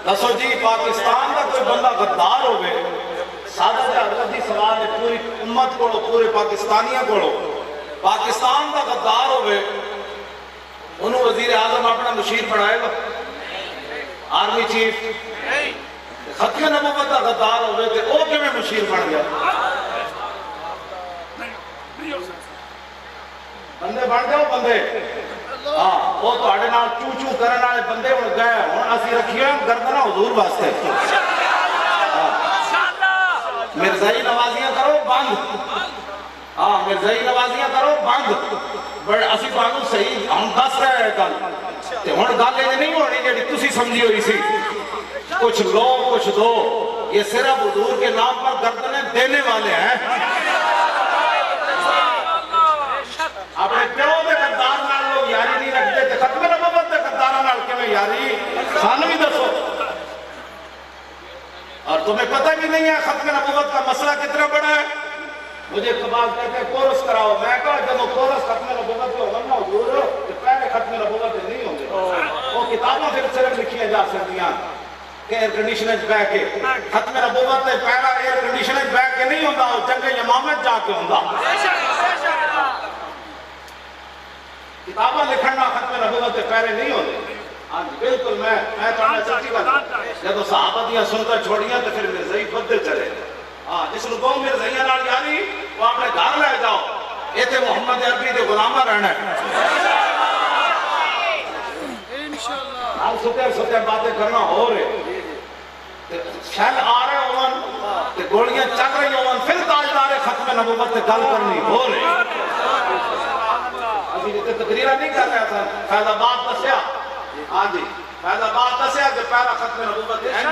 دسو جی پاکستان کا کوئی بندہ غدار ہوئے سادہ جا حضرت سوال ہے پوری امت کو پورے پاکستانیاں کو پاکستان کا غدار ہوئے انہوں وزیر اعظم اپنا مشیر بنائے گا آرمی چیف ختم نبوت کا غدار ہوئے تھے وہ کہ میں مشیر بن گیا بندے بن جاؤ بندے ہاں وہ تو آڑے نال چو چو کرنے والے بندے ہو گئے ہوں اسی رکھیے ہم گردنا حضور واسطے مرزائی نوازیاں کرو بند ہاں مرزائی نوازیاں کرو بند بڑے اسی بانو صحیح ہم دس رہے ہیں کل تے ہون گالے نہیں ہونی جڑی تسی سمجھی ہوئی سی کچھ لو کچھ دو یہ صرف حضور کے نام پر گردنیں دینے والے ہیں اپنے پیو دے غدار نال لوگ یاری نہیں رکھتے تے ختم نبوت دے غداراں نال کیویں یاری سانو بھی دسو اور تمہیں پتہ بھی نہیں ہے ختم نبوت کا مسئلہ کتنا بڑا ہے مجھے قبال کہتے ہیں کورس کراؤ میں کہا جب وہ کورس ختم نبوت کے ہوگا نا حضور کہ پہلے ختم نبوت نہیں ہوں گے وہ کتابوں پھر صرف لکھیاں جا سکتیاں کہ ایئر کنڈیشنر بے کے ختم نبوت تے پہلا ایئر کنڈیشنر بے کے نہیں ہوتا وہ جنگ یمامت جا کے ہوتا کتابیں لکھنا ختم نبوت تے پہلے نہیں ہوتے ہاں جی بالکل میں تو ہمیں سچی کرتا جب صحابہ دیا سنتا چھوڑیاں تو پھر مرزائی بدے چلے ہاں جس لوگوں مرزائیاں نال یاری وہ اپنے گھر لے جاؤ یہ تے محمد عربی دے غلامہ رہنا ہے ہم ستے باتیں کرنا ہو رہے شہل آ رہے ہوئے کہ گوڑیاں چک رہی ہوئے پھر تاجدار ختم نبوت تے گل کرنی ہو رہے ابھی جتے تقریرہ نہیں کر رہا تھا فیض آباد دسیا ہاں جی فیض آباد دسیا کہ پہلا ختم نبوت ہے